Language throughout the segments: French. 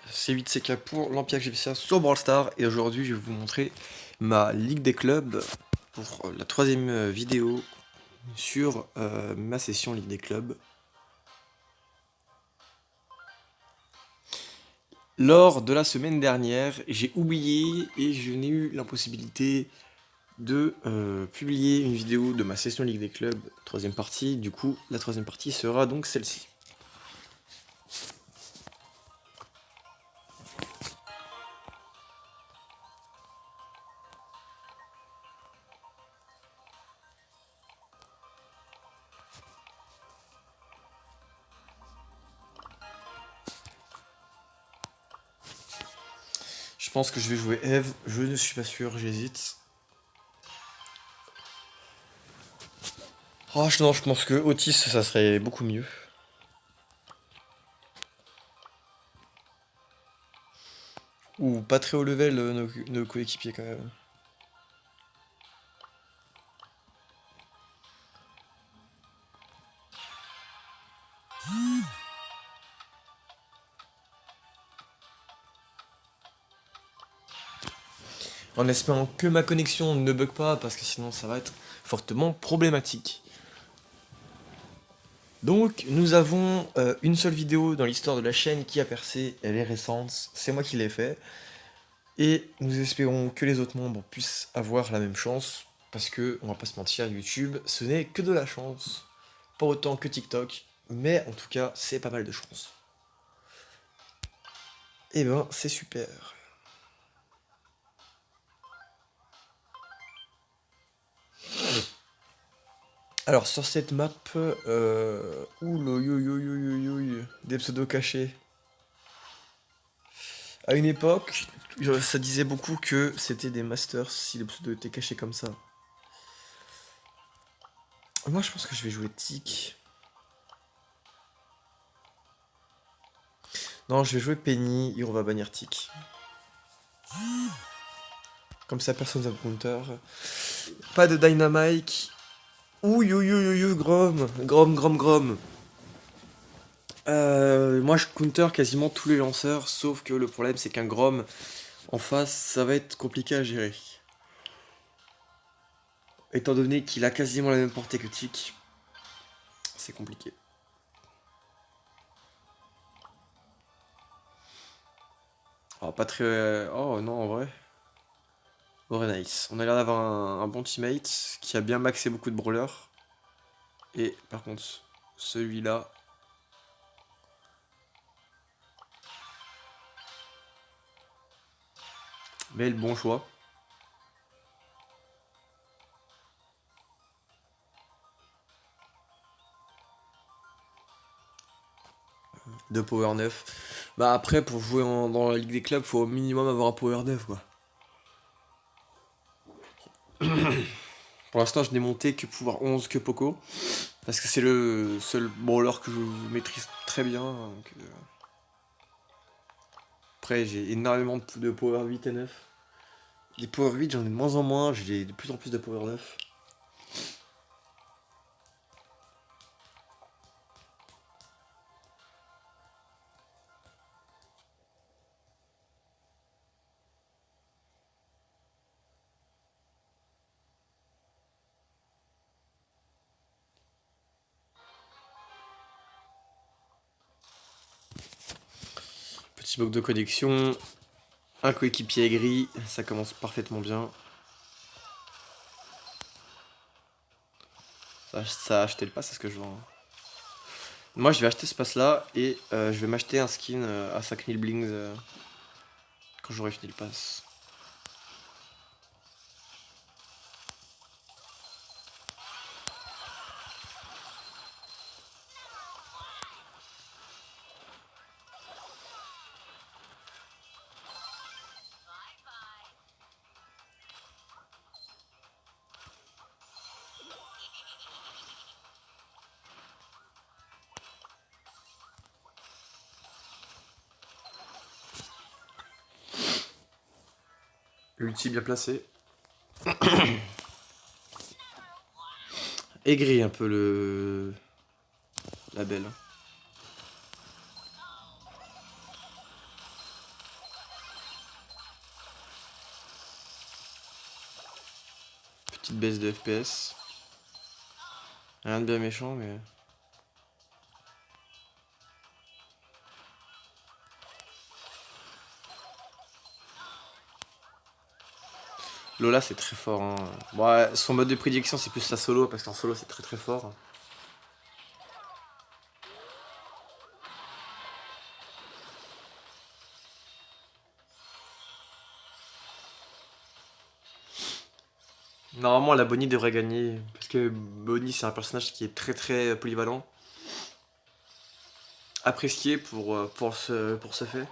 C'est 8CK pour l'Empire GPCA sur Brawl Stars et aujourd'hui je vais vous montrer ma Ligue des clubs pour la troisième vidéo sur ma session Ligue des clubs. Lors de la semaine dernière, j'ai oublié et je n'ai eu l'impossibilité de publier une vidéo de ma session Ligue des clubs, troisième partie. Du coup, la troisième partie sera donc celle-ci. Je pense que je vais jouer Eve, je ne suis pas sûr, j'hésite. Oh non, je pense que Otis ça serait beaucoup mieux. Ou pas très haut level nos coéquipiers quand même. En espérant que ma connexion ne bug pas parce que sinon ça va être fortement problématique. Donc nous avons une seule vidéo dans l'histoire de la chaîne qui a percé, elle est récente, c'est moi qui l'ai fait. Et nous espérons que les autres membres puissent avoir la même chance, parce que, on va pas se mentir, YouTube, ce n'est que de la chance. Pas autant que TikTok, mais en tout cas, c'est pas mal de chance. Et ben, c'est super. Alors, sur cette map, des pseudos cachés. À une époque, ça disait beaucoup que c'était des masters si le pseudo était caché comme ça. Moi, je pense que je vais jouer Tic. Non, je vais jouer Penny et on va bannir Tic. Comme ça, personne n'a counter. Pas de Dynamite. Ouh, Grom. Grom. Moi, je counter quasiment tous les lanceurs, sauf que le problème, c'est qu'un Grom en face, ça va être compliqué à gérer. Étant donné qu'il a quasiment la même portée que Tic, c'est compliqué. Oh, pas très... Oh, non, en vrai. Oh, nice. On a l'air d'avoir un bon teammate qui a bien maxé beaucoup de brawlers. Et par contre, celui-là... Mais le bon choix. De Power 9. Bah après, pour jouer dans la Ligue des clubs, faut au minimum avoir un Power 9, quoi. Pour l'instant, je n'ai monté que pouvoir 11 que Poco. Parce que c'est le seul brawler que je maîtrise très bien. Donc, après, j'ai énormément de Power 8 et 9. Les Power 8, j'en ai de moins en moins. J'ai de plus en plus de Power 9. Petit bug de connexion. Un coéquipier aigri. Ça commence parfaitement bien. Ça a acheté le pass, c'est ce que je vois. Moi, je vais acheter ce pass-là et je vais m'acheter un skin à 5000 blings quand j'aurai fini le pass. L'ulti bien placé. Aigri un peu le... la belle. Petite baisse de FPS. Rien de bien méchant, mais... Lola c'est très fort, hein. Bon, ouais, son mode de prédiction c'est plus sa solo, parce qu'en solo c'est très très fort. Normalement la Bonnie devrait gagner, parce que Bonnie c'est un personnage qui est très très polyvalent. Apprécié pour ce fait.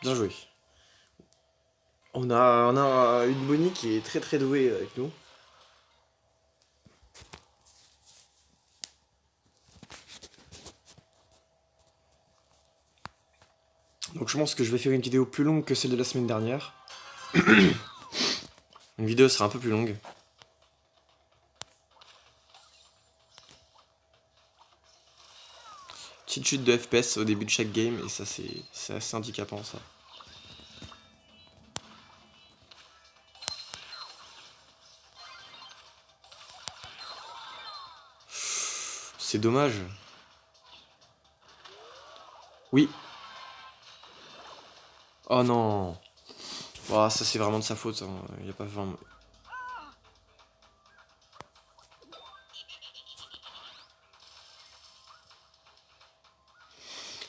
Bien joué. On a une Bonnie qui est très très douée avec nous. Donc je pense que je vais faire une vidéo plus longue que celle de la semaine dernière. Une vidéo sera un peu plus longue. Petite chute de FPS au début de chaque game, et ça c'est assez handicapant ça. C'est dommage. Oui. Oh non. Oh, ça c'est vraiment de sa faute, hein. Il y a pas vraiment...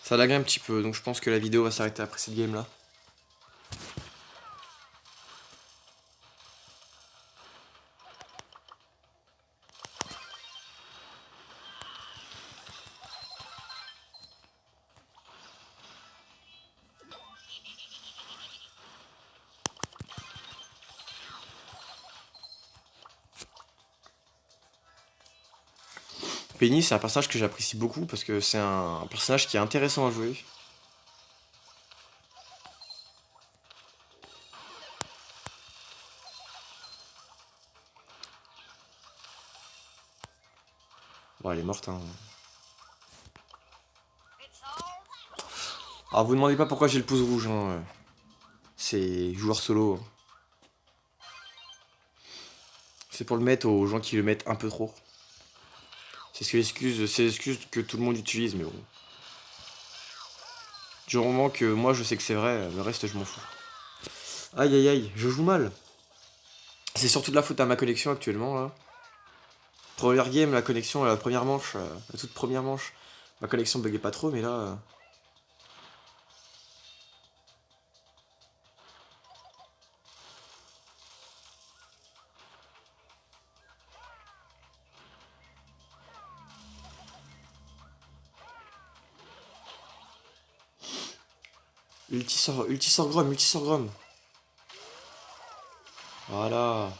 Ça lag un petit peu, donc je pense que la vidéo va s'arrêter après cette game là. Penny c'est un personnage que j'apprécie beaucoup parce que c'est un personnage qui est intéressant à jouer. Bon, elle est morte, hein. Alors vous demandez pas pourquoi j'ai le pouce rouge, hein. C'est joueur solo. C'est pour le mettre aux gens qui le mettent un peu trop. C'est l'excuse que tout le monde utilise, mais bon. Du moment que moi je sais que c'est vrai, le reste je m'en fous. Aïe aïe aïe, je joue mal. C'est surtout de la faute à ma connexion actuellement là. Première game, la connexion, la première manche, la toute première manche, ma connexion buguait pas trop, mais là... Ulti sort Grom, ulti sort Grom. Voilà.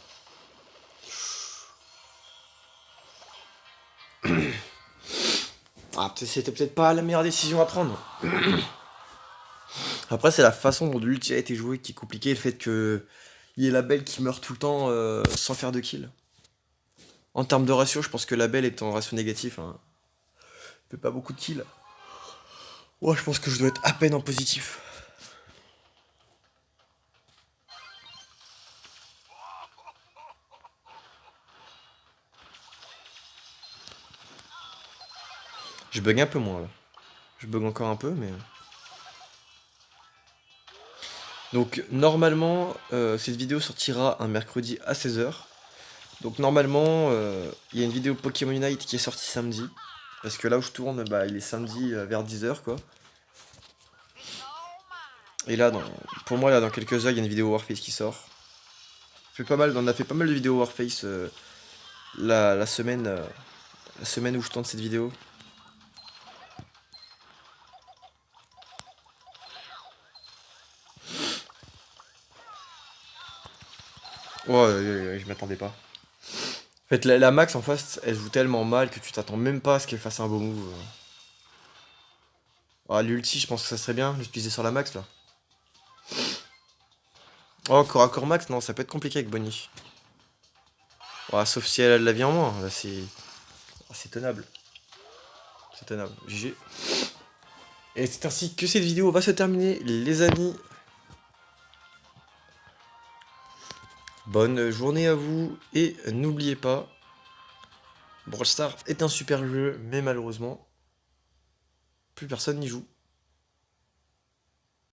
Ah, c'était peut-être pas la meilleure décision à prendre. Après, c'est la façon dont l'ulti a été joué qui est compliqué, le fait que il y ait la belle qui meurt tout le temps sans faire de kill. En termes de ratio, je pense que la belle est en ratio négatif, hein. Fait pas beaucoup de kills. Ouais, je pense que je dois être à peine en positif. Je bug un peu moins là. Je bug encore un peu, mais... Donc normalement, cette vidéo sortira un mercredi à 16h. Donc normalement, il y a une vidéo Pokémon Unite qui est sortie samedi. Parce que là où je tourne, bah, il est samedi vers 10h quoi. Et là, pour moi, là, dans quelques heures, il y a une vidéo Warface qui sort. On a fait pas mal de vidéos Warface la semaine où je tourne cette vidéo. Ouais, je m'attendais pas. En fait, la Max en face, elle joue tellement mal que tu t'attends même pas à ce qu'elle fasse un beau move. Ah, l'ulti, je pense que ça serait bien, l'utiliser sur la Max là. Oh, corps à corps max, non, ça peut être compliqué avec Bonnie. Ouais, sauf si elle a de la vie en moins, là c'est... oh, c'est tenable. C'est tenable. GG. Et c'est ainsi que cette vidéo va se terminer, les amis. Bonne journée à vous, et n'oubliez pas, Brawl Stars est un super jeu, mais malheureusement, plus personne n'y joue.